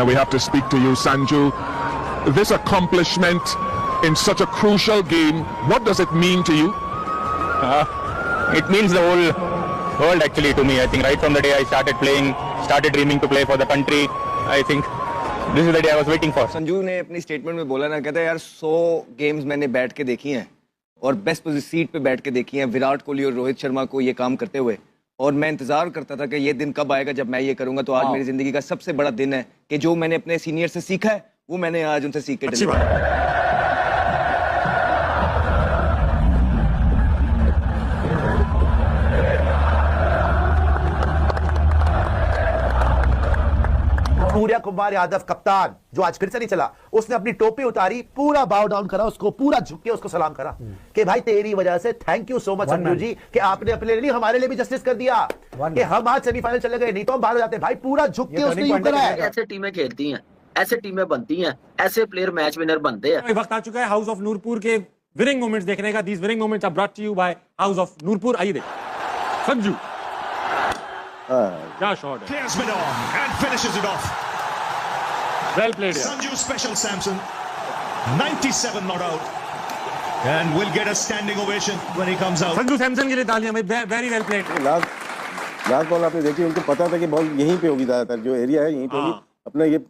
We have to speak to you, Sanju. This accomplishment in such a crucial game, what does it mean to you? It means the whole world actually to me. I think right from the day I started playing, started dreaming to play for the country, I think this is the day I was waiting for. Sanju ने अपनी statement में बोला ना, कहता है यार 100 games मैंने बैठ के देखी हैं और बेस्ट पोजीशन सीट पे बैठ के देखी हैं विराट कोहली और रोहित शर्मा को ये काम करते हुए, और मैं इंतजार करता था कि ये दिन कब आएगा जब मैं ये करूंगा। तो आज मेरी जिंदगी का सबसे बड़ा दिन है कि जो मैंने अपने सीनियर से सीखा है वो मैंने आज उनसे सीख के डिलीवर। सूर्य कुमार यादव कप्तान जो आज फिर से नहीं चला, उसने अपनी टोपी उतारी, पूरा बाव डाउन करा, उसको पूरा झुक के उसको सलाम करा कि भाई तेरी वजह से thank you so much Sanju ji कि आपने अपने लिए हमारे लिए भी जस्टिस कर दिया कि हम आज सेमीफाइनल चले गए, नहीं तो हम बाहर हो जाते। भाई पूरा झुक के उसने यूं करा है। ऐसे टीमें खेलती हैं, ऐसे टीमें बनती हैं, ऐसे प्लेयर मैच विनर बनते हैं। वक्त आ चुका है हाउस ऑफ नूरपुर के विनिंग मोमेंट्स देखने का। These winning moments are brought to you by House of Noorpur. आइए देखिए संजू क्या शॉट है, clears mid on and finishes it off. Well played. Sanju Special Samson, 97 not out, and will get a standing ovation when he comes out. Sanju Samson के लिए तालियां भाई, very well played. Last ball आपने देखी, उनको पता था कि बॉल यहीं पे होगी, ज्यादातर जो एरिया है यहीं पे होगी, अपना ये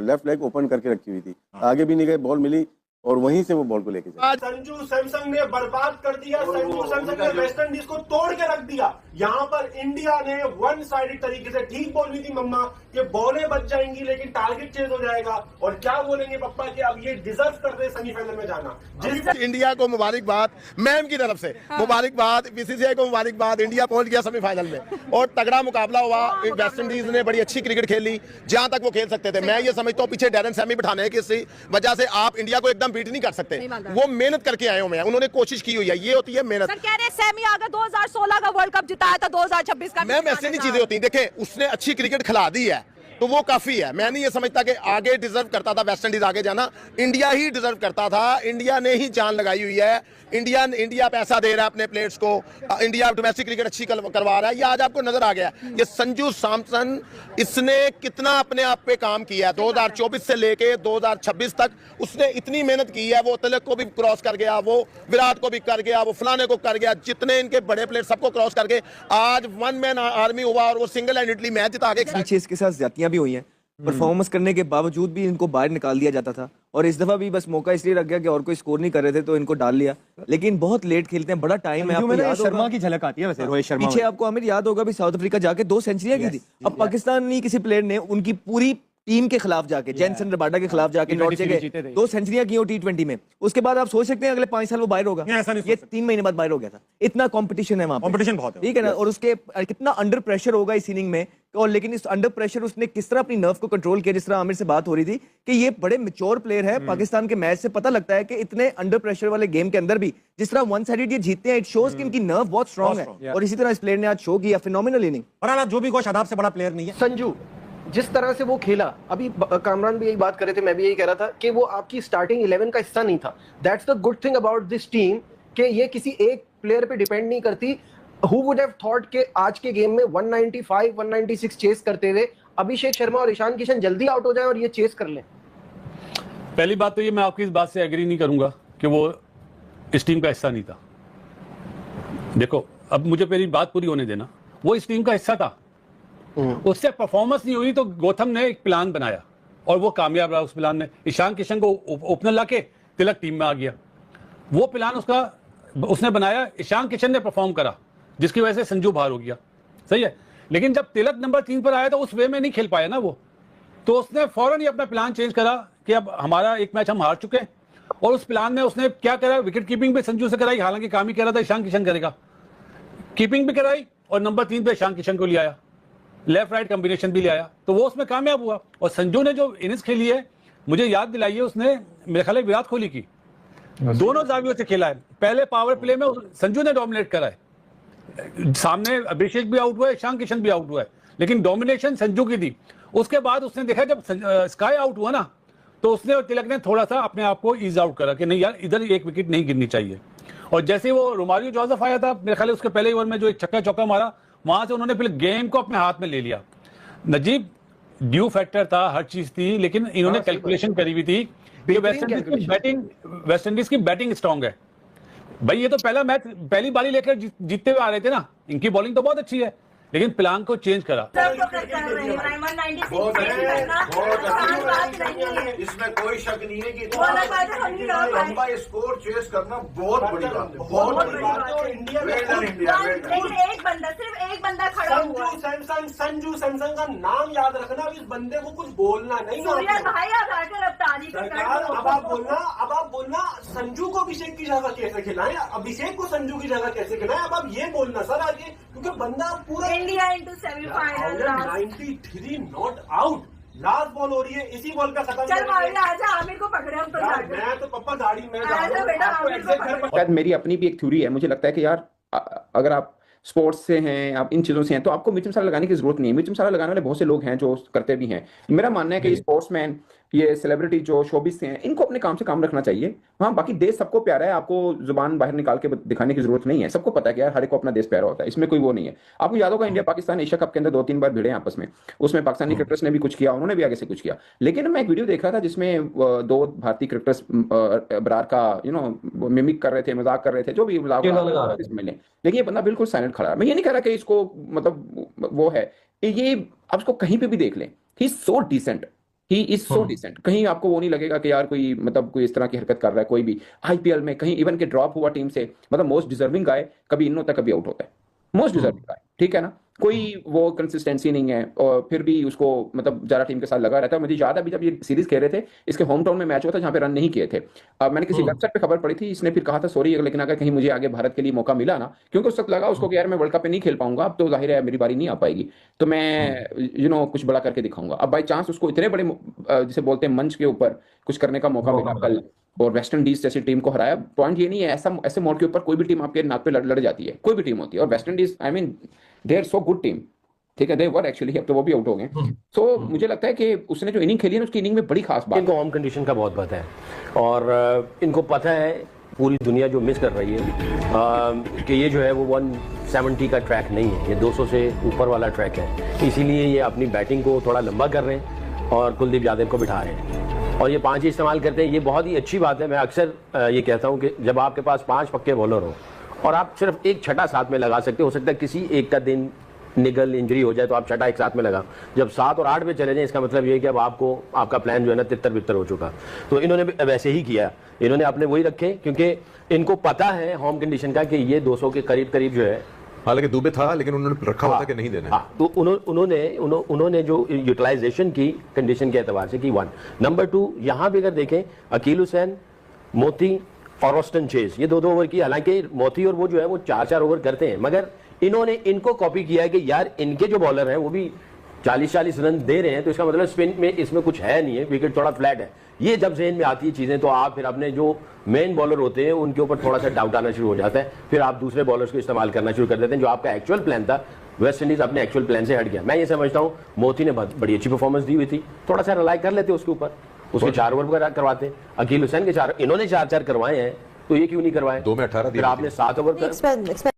लेफ्ट लेग ओपन करके रखी हुई थी, आगे भी नहीं गए, बॉल मिली और वहीं से वो बॉल को लेके जाए। संजू सैमसन ने बर्बाद कर दिया, संजू सैमसन ने वेस्ट इंडीज को तोड़ के रख दिया। यहाँ पर इंडिया ने वन साइडेड तरीके से, ठीक बोल रही थी मम्मा कि बॉलें बच जाएंगी लेकिन टारगेट चेंज हो जाएगा, और क्या बोलेंगे पप्पा कि अब ये डिजर्व करते हैं सेमीफाइनल में जाना। जिस इंडिया को मुबारकबाद, मैम की तरफ से मुबारकबाद, बीसीसीआई को मुबारकबाद, इंडिया पहुंच गया सेमीफाइनल में और तगड़ा मुकाबला हुआ। वेस्ट इंडीज ने बड़ी अच्छी क्रिकेट खेली जहां तक वो खेल सकते थे। मैं ये समझता हूँ पीछे डैरन सैमी बिठाने की वजह से आप इंडिया को एकदम बीट नहीं कर सकते, वो मेहनत करके आए हुए हैं, उन्होंने कोशिश की हुई है, ये होती है मेहनत। सर कह रहे सैमी आगे 2016 का वर्ल्ड कप जिताया था, 2026 का मैम ऐसे नहीं चीजें होती। देखें उसने अच्छी क्रिकेट खिला दी है तो वो काफी है। मैं नहीं ये समझता कि आगे डिजर्व करता था वेस्ट इंडीज आगे जाना, इंडिया ही डिजर्व करता था। इंडिया ने ही जान लगाई हुई है, इंडिया पैसा दे रहा है अपने प्लेयर्स को, इंडिया डोमेस्टिक क्रिकेट अच्छी करवा रहा है। ये आज आपको नजर आ गया ये संजू सैमसन, इसने कितना अपने आप पे काम किया है। 2024 से लेके 2026 तक उसने इतनी मेहनत की है, वो तिलक को भी क्रॉस कर गया, वो विराट को भी कर गया, वो फलाने को कर गया, जितने इनके बड़े प्लेयर सबको क्रॉस करके आज वन मैन आर्मी हुआ और वो सिंगल हैंडेडली मैच जिता के। पीछे इसके साथ ज्यादतियां भी हुई हैं, परफॉर्मेंस करने के बावजूद भी इनको बाहर निकाल दिया जाता था, और इस दफा भी बस मौका इसलिए रख गया कि और कोई स्कोर नहीं कर रहे थे तो इनको डाल लिया। लेकिन बहुत लेट खेलते हैं, बड़ा टाइम है। आपको याद होगा शर्मा की झलक आती है वैसे, रोहित शर्मा पीछे आपको आमिर याद होगा भी साउथ अफ्रीका जाके 2 सेंचुरियां की थी। अब पाकिस्तानी किसी प्लेयर ने उनकी पूरी टीम के खिलाफ जाके, जेनसन रबाडा के खिलाफ जाके नॉट के 2 सेंचुरियां की हो T20 में। उसके बाद आप सोच सकते हैं अगले 5 साल वो बाहर होगा। ये 3 महीने बाद बाहर हो गया था। इतना कंपटीशन है वहां, कंपटीशन बहुत है, ठीक है ना। और उसके कितना अंडर प्रेशर होगा इस इनिंग में, और लेकिन इस अंडर प्रेशर उसने किस तरह अपनी नर्व को कंट्रोल किया। जिस तरह आमिर से बात हो रही थी कि ये बड़े मैच्योर प्लेयर है, पाकिस्तान के मैच से पता लगता है कि इतने अंडर प्रेशर वाले गेम के अंदर भी जिस तरह वन साइडेड ये जीतते हैं, इट शोज कि इनकी नर्व बहुत स्ट्रांग है। और इसी तरह इस प्लेयर ने आज शो किया, फिनोमिनल इनिंग। और जो भी कोई शादाब से बड़ा प्लेयर नहीं है संजू, जिस तरह से वो खेला, अभी कामरान भी यही बात कर रहे थे, मैं भी यही कह रहा था कि वो आपकी स्टार्टिंग 11 का हिस्सा नहीं था। That's the good thing about this team कि ये किसी एक प्लेयर पे डिपेंड नहीं करती। Who would have thought कि आज के गेम में 195, 196 चेस करते हुए अभिषेक शर्मा और ईशान किशन जल्दी आउट हो जाए और ये चेस कर लें। पहली बात तो ये, मैं आपकी इस बात से एग्री नहीं करूंगा कि वो इस टीम का हिस्सा नहीं था। देखो अब मुझे मेरी बात पूरी होने देना, वो इस टीम का हिस्सा था, उससे परफॉर्मेंस नहीं हुई तो गौतम ने एक प्लान बनाया और वो कामयाब रहा उस प्लान में। ईशान किशन को ओपनर लाके तिलक टीम में आ गया, वो प्लान उसने बनाया, ईशान किशन ने परफॉर्म करा जिसकी वजह से संजू बाहर हो गया, सही है। लेकिन जब तिलक नंबर 3 पर आया तो उस वे में नहीं खेल पाया ना वो, तो उसने फौरन ही अपना प्लान चेंज करा कि अब हमारा एक मैच हम हार चुके हैं। और उस प्लान में उसने क्या करा, विकेट कीपिंग भी संजू से कराई, हालांकि काम ही कह रहा था ईशान किशन करेगा, कीपिंग भी कराई और नंबर 3 पे ईशान किशन को ले आया, लेफ्ट राइट कॉम्बिनेशन भी ले आया, तो वो उसमें कामयाब हुआ। और संजू ने जो इनिंग्स खेली है, मुझे याद दिलाइए, उसने मेरे ख्याल विराट कोहली की दोनों जावियों से खेला है। पहले पावर प्ले में संजू ने डोमिनेट करा है, सामने अभिषेक भी आउट हुआ है, ईशान किशन भी आउट हुआ है, लेकिन डोमिनेशन संजू की थी। उसके बाद उसने देखा जब स्काई आउट हुआ ना, तो उसने और तिलक ने थोड़ा सा अपने आप को ईज आउट करा कि नहीं यार इधर एक विकेट नहीं गिरनी चाहिए। और जैसे वो रोमारियो जोसेफ आया था, मेरे ख्याल उसके पहले ओवर में जो एक छक्का चौका मारा, वहां से उन्होंने फिर गेम को अपने हाथ में ले लिया। नजीब ड्यू फैक्टर था, हर चीज थी, लेकिन इन्होंने कैलकुलेशन करी हुई थी कि वेस्ट इंडीज की बैटिंग स्ट्रांग है। भाई ये तो पहला मैच पहली बारी लेकर जीतते हुए आ रहे थे ना, इनकी बॉलिंग तो बहुत अच्छी है, लेकिन प्लान को चेंज करा। इसमें कोई शक नहीं है कि लंबा स्कोर चेस करना बहुत बड़ी बात है, बहुत बड़ी बात है। एक बंदा, सिर्फ एक बंदा खड़ा हुआ। संजू सैमसन का नाम याद रखना, अब इस बंदे को कुछ बोलना नहीं। अब आप बोलना संजू को अभिषेक की जगह कैसे खिलाएं, अभिषेक को संजू की जगह कैसे खिलाएं, अब आप ये बोलना सर आगे, क्योंकि बंदा पूरा India into semifinal 93 not out, last ball हो रही है, इसी बॉल पे खत्म। चल आजा, आमिर को पकड़े हम तो। मैं तो पप्पा गाड़ी में शायद मेरी अपनी भी एक थ्योरी है, मुझे लगता है कि यार अगर आप स्पोर्ट्स से हैं, आप इन चीज़ों से हैं, तो आपको मिर्च मसाला लगाने की जरूरत नहीं है। मिर्च मसाला लगाने वाले बहुत से लोग हैं जो करते भी हैं। मेरा मानना है कि स्पोर्ट्समैन, ये सेलिब्रिटी जो शोबिस से हैं, इनको अपने काम से काम रखना चाहिए। हाँ, बाकी देश सबको प्यारा है, आपको जुबान बाहर निकाल के दिखाने की जरूरत नहीं है। सबको पता है कि यार हर एक को अपना देश प्यारा होता है, इसमें कोई वो नहीं है। आपको याद होगा इंडिया पाकिस्तान एशिया कप के अंदर 2-3 बार भिड़े आपस में, उसमें पाकिस्तानी क्रिकेटर्स ने भी कुछ किया, उन्होंने भी आगे से कुछ किया। लेकिन मैं एक वीडियो देख रहा था जिसमें 2 भारतीय क्रिकेटर्स बरार का मिमिक कर रहे थे, मजाक कर रहे थे, जो भी मिले, लेकिन ये बंदा बिल्कुल साइलेंट खड़ा है। मैं ये नहीं कह रहा कि इसको मतलब वो है, ये आप उसको कहीं पे भी देख लें, he so decent, he is so decent. कहीं आपको वो नहीं लगेगा कि यार कोई मतलब कोई इस तरह की हरकत कर रहा है। कोई भी आईपीएल में कहीं इवन के ड्रॉप हुआ टीम से, मतलब मोस्ट डिजर्विंग गाय कभी इन होता है, कभी आउट होता है, मोस्ट डिजर्विंग गाय, ठीक है ना, कोई वो कंसिस्टेंसी नहीं है, और फिर भी उसको मतलब ज्यादा टीम के साथ लगा रहता है। मुझे याद है अभी जब ये सीरीज खेल रहे थे, इसके होम टाउन में मैच हुआ था जहां पे रन नहीं किए थे। मैंने किसी वेबसाइट पे खबर पड़ी थी, इसने फिर कहा था सॉरी, लेकिन अगर कहीं मुझे आगे भारत के लिए मौका मिला ना, क्योंकि उस वक्त लगा उसको कि यार मैं वर्ल्ड कप पे नहीं खेल पाऊंगा, अब तो जाहिर है मेरी बारी नहीं आ पाएगी, तो मैं कुछ बड़ा करके दिखाऊंगा। अब बाई चांस उसको इतने बड़े जिसे बोलते हैं मंच के ऊपर कुछ करने का मौका मिला कल, और वेस्ट इंडीज जैसी टीम को हराया। पॉइंट ये नहीं है, ऐसे मोड़ के ऊपर कोई भी टीम आपके नाक पे लड़ जाती है, कोई भी टीम होती है, और West Indies I mean they are so good team, ठीक है, दे वर एक्चुअली, अब तो वो भी आउट हो गए। सो मुझे लगता है कि उसने जो इनिंग खेली है उसकी इनिंग में बड़ी खास बात, इनको होम कंडीशन का बहुत पता है, और इनको पता है पूरी दुनिया जो मिस कर रही है कि ये जो है वो 170 का ट्रैक नहीं है, ये 200 से ऊपर वाला ट्रैक है। इसीलिए ये अपनी बैटिंग को थोड़ा लंबा कर रहे हैं और कुलदीप यादव को बिठा रहे हैं, और ये 5 ही इस्तेमाल करते हैं। ये बहुत ही अच्छी बात है। मैं अक्सर ये कहता हूँ कि जब आपके पास 5 पक्के बॉलर हो और आप सिर्फ एक छठा साथ में लगा सकते हो सकता है किसी एक का दिन निगल इंजरी हो जाए तो आप छठा एक साथ में लगा, जब 7 और 8 पे चले जाएं इसका मतलब ये है कि अब आपका प्लान जो है ना तितर बितर हो चुका। तो इन्होंने वैसे ही किया, इन्होंने अपने वही रखे, क्योंकि इनको पता है होम कंडीशन का कि ये 200 के करीब जो है, हालांकि दुबे था लेकिन उन्होंने रखा हुआ था कि नहीं देना। तो उन्होंने जो यूटिलाइजेशन की कंडीशन के एतबार से की 1। नंबर 2, यहाँ भी अगर देखें अकील हुसैन, मोती और ऑस्टन चेज, ये 2-2 ओवर की। हालांकि मोती और वो जो है वो 4-4 ओवर करते हैं, मगर इन्होंने इनको कॉपी किया है कि यार इनके जो बॉलर हैं वो भी 40-40 रन दे रहे हैं, तो इसका मतलब स्पिन में इसमें कुछ है नहीं है, विकेट थोड़ा फ्लैट है। ये जब ज़हन में आती है चीज़ें तो आप फिर अपने जो मेन बॉलर होते हैं उनके ऊपर थोड़ा सा डाउट आना शुरू हो जाता है, फिर आप दूसरे बॉलर्स को इस्तेमाल करना शुरू कर देते हैं। जो आपका एक्चुअल प्लान था, वेस्ट इंडीज अपने एक्चुअल प्लान से हट गया। मैं ये समझता हूँ मोती ने बड़ी अच्छी परफॉर्मेंस दी हुई थी, थोड़ा सा रिलाई कर लेते उसके ऊपर, उसके 4 ओवर करवाते। अकील हुसैन के 4, इन्होंने 4-4 करवाए हैं, तो ये क्यों नहीं करवाए? 2 में 18 फिर आपने 7 ओवर